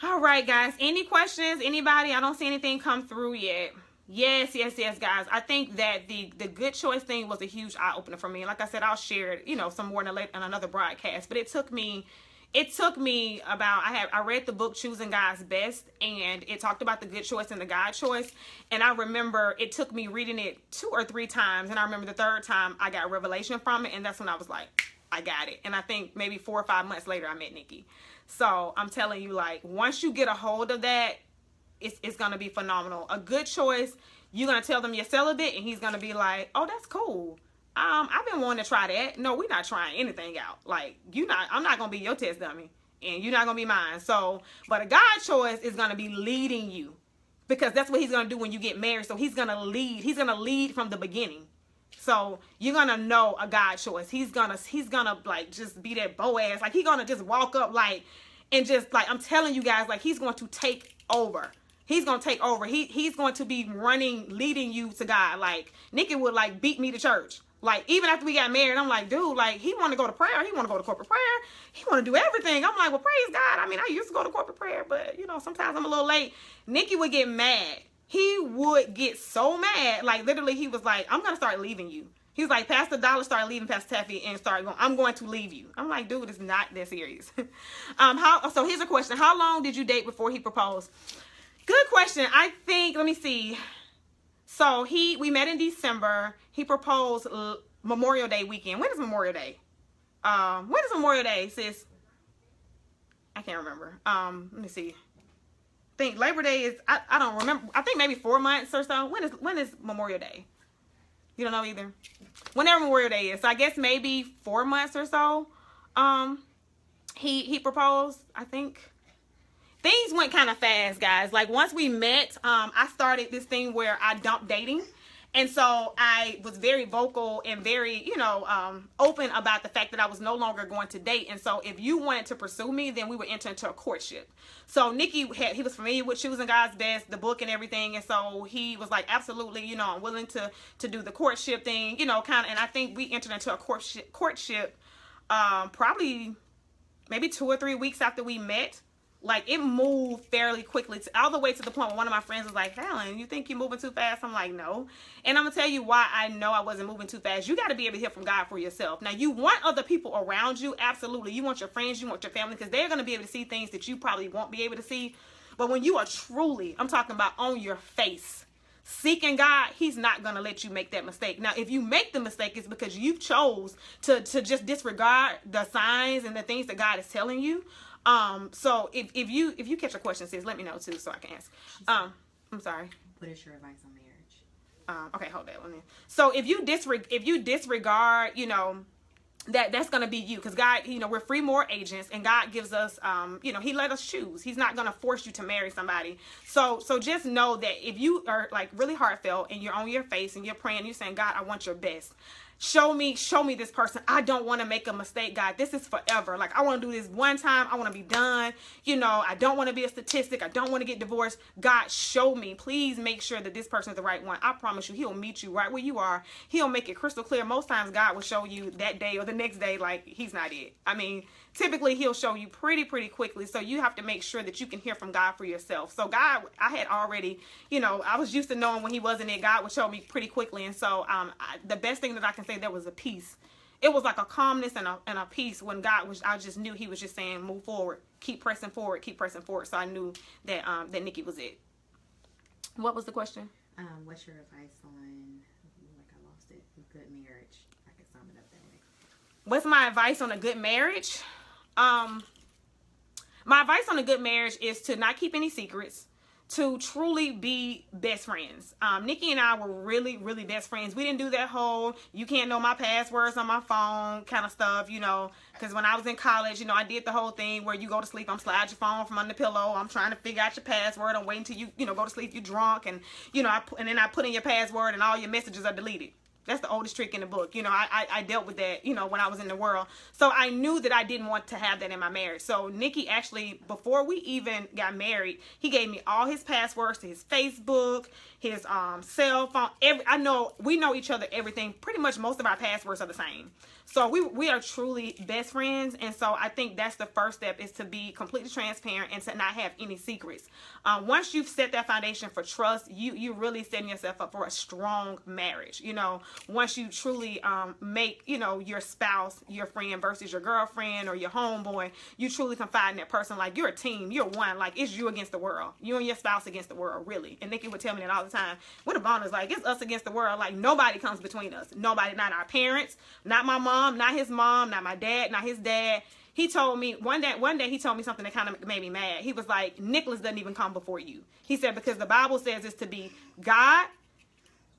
All right, guys. Any questions? Anybody? I don't see anything come through yet. Yes, guys. I think that the good choice thing was a huge eye opener for me. Like I said, I'll share it, you know, some more in another broadcast. But it took me about, I read the book Choosing God's Best, and it talked about the good choice and the God choice. And I remember it took me reading it 2 or 3 times, and I remember the 3rd time I got revelation from it, and that's when I was like, I got it. And I think maybe 4 or 5 months later I met Nikki. So I'm telling you, like, once you get a hold of that, it's going to be phenomenal. A good choice, you're going to tell them you're celibate, and he's going to be like, oh, that's cool. I've been wanting to try that. No, we're not trying anything out. Like, I'm not going to be your test dummy, and you're not going to be mine. So, but a God choice is going to be leading you, because that's what he's going to do when you get married. So he's going to lead. He's going to lead from the beginning. So you're going to know a God choice. He's going to like just be that Boaz. Like, he's going to just walk up like, and just like, I'm telling you guys, like, he's going to take over. He's going to take over. He's going to be leading you to God. Like, Nikki would like beat me to church. Like, even after we got married, I'm like, dude, like, he want to go to prayer. He want to go to corporate prayer. He want to do everything. I'm like, well, praise God. I mean, I used to go to corporate prayer, but, you know, sometimes I'm a little late. Nikki would get mad. He would get so mad. Like, literally, he was like, I'm going to start leaving you. He's like, Pastor Dollar started leaving Pastor Taffy and started going, I'm going to leave you. I'm like, dude, it's not that serious. So here's a question. How long did you date before he proposed? Good question. I think, let me see. So we met in December. He proposed Memorial Day weekend. When is Memorial Day? When is Memorial Day, sis? I can't remember. Let me see. I think Labor Day is, I don't remember. I think maybe 4 months or so. When is Memorial Day? You don't know either. Whenever Memorial Day is. So I guess maybe 4 months or so. He proposed, I think. Things went kind of fast, guys. Like, once we met, I started this thing where I dumped dating. And so I was very vocal and very, open about the fact that I was no longer going to date. And so if you wanted to pursue me, then we would enter into a courtship. So Nikki he was familiar with Choosing God's Best, the book and everything. And so he was like, absolutely, I'm willing to do the courtship thing, and I think we entered into a courtship probably maybe 2 or 3 weeks after we met. Like, it moved fairly quickly, all the way to the point where one of my friends was like, Falon, you think you're moving too fast? I'm like, no. And I'm going to tell you why I know I wasn't moving too fast. You got to be able to hear from God for yourself. Now, you want other people around you. Absolutely. You want your friends. You want your family, because they're going to be able to see things that you probably won't be able to see. But when you are truly, I'm talking about on your face, seeking God, he's not going to let you make that mistake. Now, if you make the mistake, it's because you chose to just disregard the signs and the things that God is telling you. So if you catch a question, sis, let me know too, so I can answer. I'm sorry. What is your advice on marriage? Okay, hold that one in. So if you disregard, that's going to be you, because God, we're free moral agents, and God gives us, he let us choose. He's not going to force you to marry somebody. So just know that if you are like really heartfelt and you're on your face and you're praying, you're saying, God, I want your best. Show me this person. I don't want to make a mistake, God. This is forever. Like, I want to do this one time. I want to be done. I don't want to be a statistic. I don't want to get divorced. God, show me. Please make sure that this person is the right one. I promise you, he'll meet you right where you are. He'll make it crystal clear. Most times, God will show you that day or the next day, like, he's not it. I mean, typically, he'll show you pretty quickly. So you have to make sure that you can hear from God for yourself. So God, I had already, I was used to knowing when he wasn't it. God would show me pretty quickly. And so the best thing that I can say, there was a peace. It was like a calmness and a peace when God was, I just knew he was just saying, move forward, keep pressing forward, keep pressing forward. So I knew that that Nikki was it. What was the question? What's your advice on, I lost it, good marriage? I can sum it up that way. What's my advice on a good marriage? My advice on a good marriage is to not keep any secrets, to truly be best friends. Nikki and I were really best friends. We didn't do that whole, you can't know my passwords on my phone kind of stuff, because when I was in college, I did the whole thing where you go to sleep, I'm slide your phone from under the pillow, I'm trying to figure out your password, I'm waiting till you, go to sleep, you're drunk, and, and then I put in your password and all your messages are deleted. That's the oldest trick in the book. I dealt with that, when I was in the world. So I knew that I didn't want to have that in my marriage. So Nikki actually, before we even got married, he gave me all his passwords to his Facebook, his cell phone. We know each other, everything. Pretty much most of our passwords are the same. So we are truly best friends. And so I think that's the first step, is to be completely transparent and to not have any secrets. Once you've set that foundation for trust, you really setting yourself up for a strong marriage. Once you truly make, your spouse your friend versus your girlfriend or your homeboy, you truly confide in that person. Like, you're a team, you're one. Like, it's you against the world. You and your spouse against the world, really. And Nikki would tell me that all the time. What a bonus, like, it's us against the world. Like, nobody comes between us. Nobody, not our parents, not my mom, not his mom, not my dad, not his dad. He told me one day he told me something that kind of made me mad. He was like, Nicholas doesn't even come before you. He said, because the Bible says it's to be God,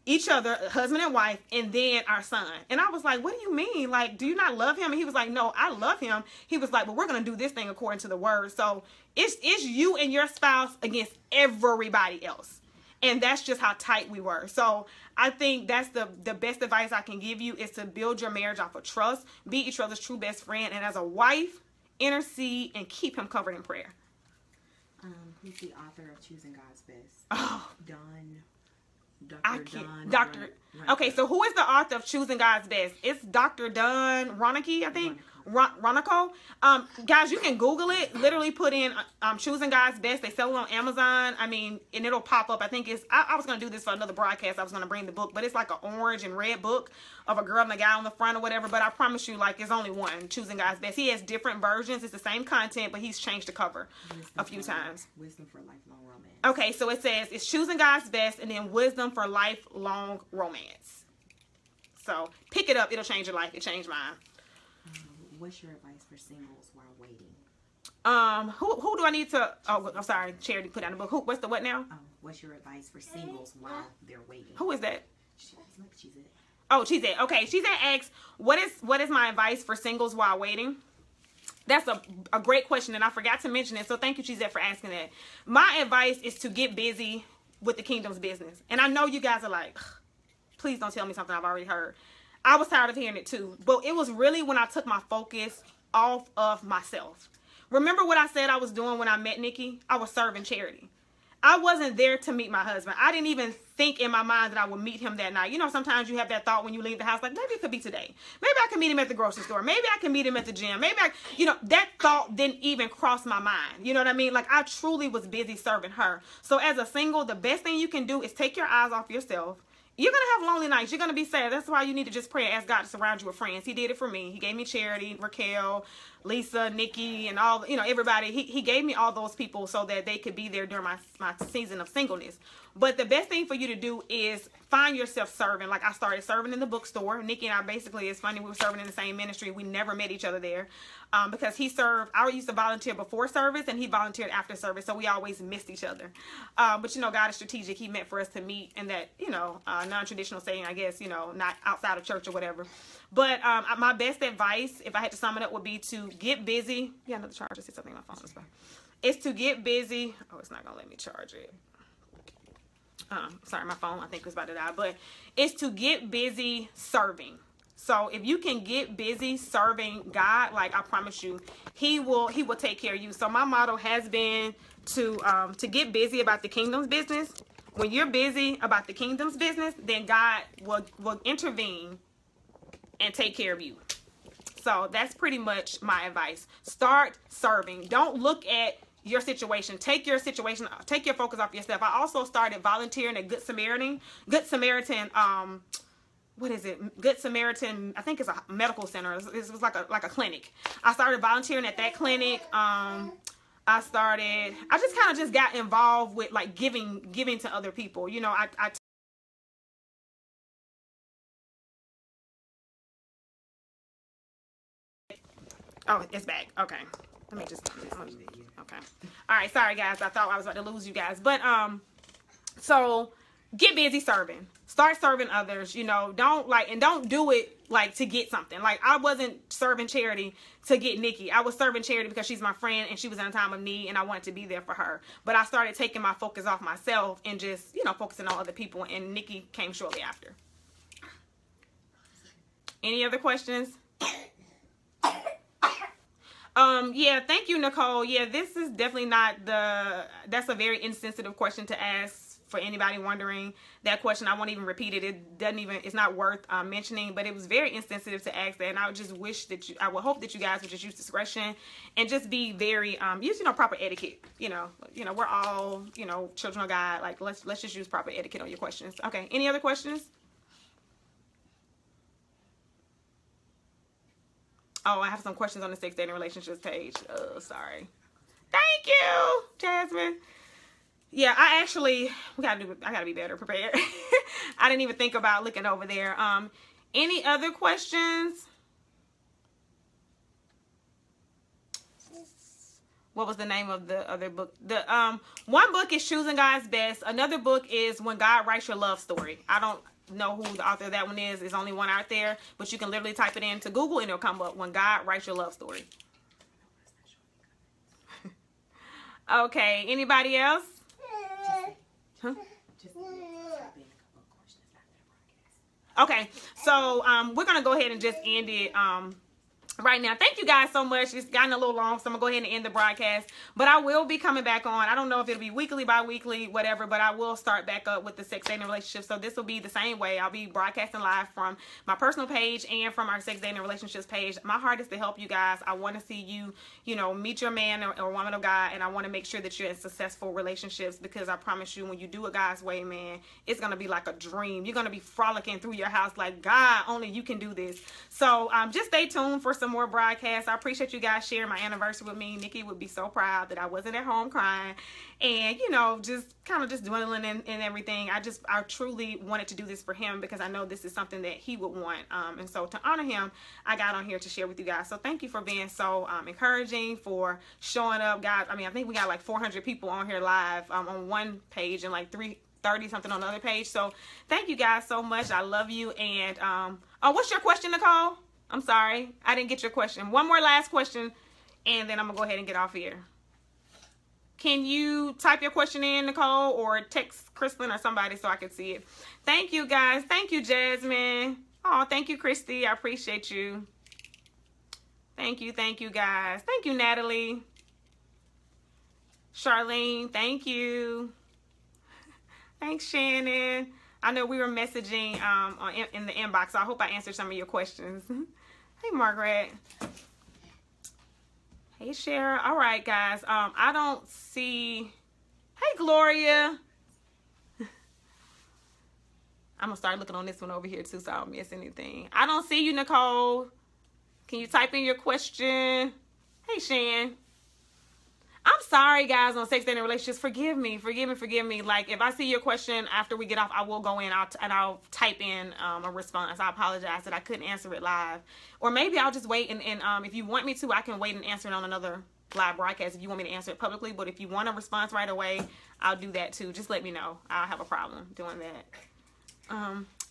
each other, husband and wife, and then our son. And I was like, what do you mean? Like, do you not love him? And he was like, no, I love him. He was like, well, we're going to do this thing according to the word. So it's you and your spouse against everybody else. And that's just how tight we were. So I think that's the best advice I can give you, is to build your marriage off of trust, be each other's true best friend, and as a wife, intercede and keep him covered in prayer. Who's the author of Choosing God's Best? Oh, Dr. Okay, so who is the author of Choosing God's Best? It's Dr. Don Ronicky, I think. Ronico. Guys, you can Google it. Literally put in Choosing God's Best. They sell it on Amazon. I mean, and it'll pop up. I think it's, I was going to do this for another broadcast. I was going to bring the book, but it's like an orange and red book of a girl and a guy on the front or whatever. But I promise you, like, it's only one, Choosing God's Best. He has different versions. It's the same content, but he's changed the cover a few times. Wisdom for Lifelong Romance. Okay, so it says it's Choosing God's Best and then Wisdom for Lifelong Romance. So pick it up. It'll change your life. It changed mine. What's your advice for singles while waiting? Who do I need to? Oh, I'm sorry, Charity put down the book. What's the what now? What's your advice for singles while they're waiting? Who is that? She's it. Oh, she's it. Okay, she's at X. What is my advice for singles while waiting? That's a great question, and I forgot to mention it. So thank you, Chizette, for asking that. My advice is to get busy with the kingdom's business. And I know you guys are like, please don't tell me something I've already heard. I was tired of hearing it too. But it was really when I took my focus off of myself. Remember what I said I was doing when I met Nikki? I was serving charity. I wasn't there to meet my husband. I didn't even think in my mind that I would meet him that night. You know, sometimes you have that thought when you leave the house, like, maybe it could be today. Maybe I can meet him at the grocery store. Maybe I can meet him at the gym. Maybe that thought didn't even cross my mind. You know what I mean? Like, I truly was busy serving her. So as a single, the best thing you can do is take your eyes off yourself. You're going to have lonely nights. You're going to be sad. That's why you need to just pray and ask God to surround you with friends. He did it for me. He gave me Charity, Raquel, Lisa, Nikki, and all, everybody. He gave me all those people so that they could be there during my season of singleness. But the best thing for you to do is find yourself serving. Like, I started serving in the bookstore. Nikki and I basically, it's funny, we were serving in the same ministry. We never met each other there because he served. I used to volunteer before service and he volunteered after service. So we always missed each other. But, God is strategic. He meant for us to meet in that, non-traditional setting, I guess, not outside of church or whatever. But my best advice, if I had to sum it up, would be to get busy. Yeah, another charger. See something on my phone. It's to get busy. Oh, it's not going to let me charge it. Sorry, my phone I think was about to die, but it's to get busy serving. So if you can get busy serving God, like I promise you, he will take care of you. So my motto has been to get busy about the kingdom's business. When you're busy about the kingdom's business, then God will intervene and take care of you. So that's pretty much my advice. Start serving. Don't look at your situation. Take your focus off yourself. I also started volunteering at Good Samaritan, what is it? Good Samaritan, I think it's a medical center. It was like a clinic. I started volunteering at that clinic. I just kind of got involved with like giving to other people. Oh, it's back. Okay. Let me just okay. All right, sorry guys. I thought I was about to lose you guys. But so get busy serving. Start serving others, don't do it like to get something. Like, I wasn't serving Charity to get Nikki. I was serving Charity because she's my friend and she was in a time of need and I wanted to be there for her. But I started taking my focus off myself and just, focusing on other people, and Nikki came shortly after. Any other questions? Yeah, thank you, Nicole. Yeah, this is definitely not that's a very insensitive question to ask. For anybody wondering that question, I won't even repeat it. It's not worth mentioning, but it was very insensitive to ask that. And I would just wish I would hope that you guys would just use discretion and just be very, use, proper etiquette. We're all, children of God. Like, let's just use proper etiquette on your questions. Okay. Any other questions? Oh, I have some questions on the sex, dating, relationships page. Oh, sorry. Thank you, Jasmine. Yeah, I gotta be better prepared. I didn't even think about looking over there. Any other questions? What was the name of the other book? One book is Choosing God's Best. Another book is When God Writes Your Love Story. I don't know who the author of that one is. There's only one out there, but you can literally type it into Google and it'll come up. When God Writes Your Love Story. Okay, anybody else? Huh? Okay, so we're gonna go ahead and just end it right now. Thank you guys so much. It's gotten a little long, so I'm gonna go ahead and end the broadcast, but I will be coming back on. I don't know if it'll be weekly, bi-weekly, whatever, but I will start back up with the sex, dating, relationships. So this will be the same way. I'll be broadcasting live from my personal page and from our sex, dating, relationships page. My heart is to help you guys. I want to see you, meet your man or woman of God, and I want to make sure that you're in successful relationships, because I promise you, when you do it God's way, man, it's gonna be like a dream. You're gonna be frolicking through your house like, God, only you can do this. So just stay tuned for some more broadcasts. I appreciate you guys sharing my anniversary with me. Nikki would be so proud that I wasn't at home crying and just kind of dwindling and everything. I truly wanted to do this for him because I know this is something that he would want, and so to honor him, I got on here to share with you guys. So thank you for being so encouraging, for showing up, guys. I mean, I think we got like 400 people on here live on one page and like 3 30 something on the other page. So thank you guys so much. I love you. And oh, what's your question, Nicole? I'm sorry, I didn't get your question. One more last question, and then I'm gonna go ahead and get off here. Can you type your question in, Nicole, or text Kristen or somebody so I can see it? Thank you, guys. Thank you, Jasmine. Oh, thank you, Christy. I appreciate you. Thank you, guys. Thank you, Natalie. Charlene, thank you. Thanks, Shannon. I know we were messaging in the inbox, so I hope I answered some of your questions. Hey, Margaret. Hey, Cher. All right, guys. I don't see... Hey, Gloria. I'm going to start looking on this one over here, too, so I don't miss anything. I don't see you, Nicole. Can you type in your question? Hey, Shan. I'm sorry, guys, on sex, dating, relationships. Forgive me. Like, if I see your question after we get off, I will go in and I'll type in a response. I apologize that I couldn't answer it live. Or maybe I'll just wait and if you want me to, I can wait and answer it on another live broadcast if you want me to answer it publicly. But if you want a response right away, I'll do that too. Just let me know. I'll have a problem doing that.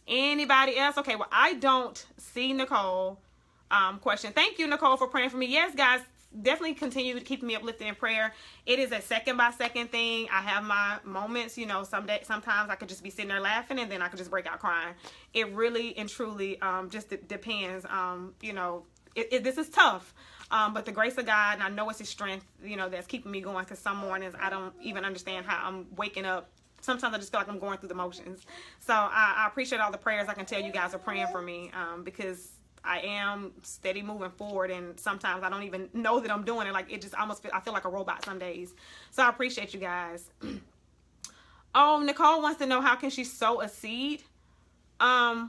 Anybody else? Okay, well, I don't see Nicole question. Thank you, Nicole, for praying for me. Yes, guys. Definitely continue to keep me uplifted in prayer. It is a second by second thing. I have my moments, you know, sometimes I could just be sitting there laughing and then I could just break out crying. It really and truly just depends. You know, this is tough. But the grace of God, and I know it's His strength, you know, that's keeping me going, because some mornings I don't even understand how I'm waking up. Sometimes I just feel like I'm going through the motions. So I appreciate all the prayers I can tell you guys are praying for me, because I am steady moving forward, and sometimes I don't even know that I'm doing it. Like, it just almost I feel like a robot some days. So I appreciate you guys. Oh, Nicole wants to know, how can she sow a seed? Oh,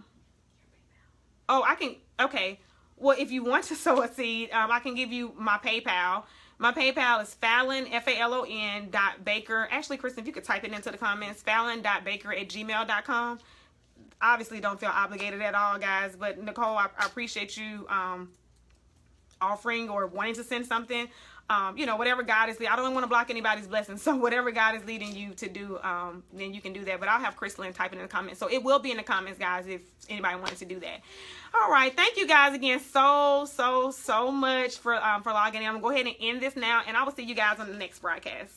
I can. Okay. Well, if you want to sow a seed, I can give you my PayPal. My PayPal is Falon, Falon .baker. Actually, Kristen, if you could type it into the comments, falon.baker@gmail.com. Obviously don't feel obligated at all, guys, but Nicole, I appreciate you offering or wanting to send something. You know, whatever God is, I don't want to block anybody's blessings, so whatever God is leading you to do, then you can do that. But I'll have Crystalline type it in the comments, so it will be in the comments, guys, if anybody wanted to do that. All right, thank you guys again so much for logging in. I'm gonna go ahead and end this now, and I will see you guys on the next broadcast.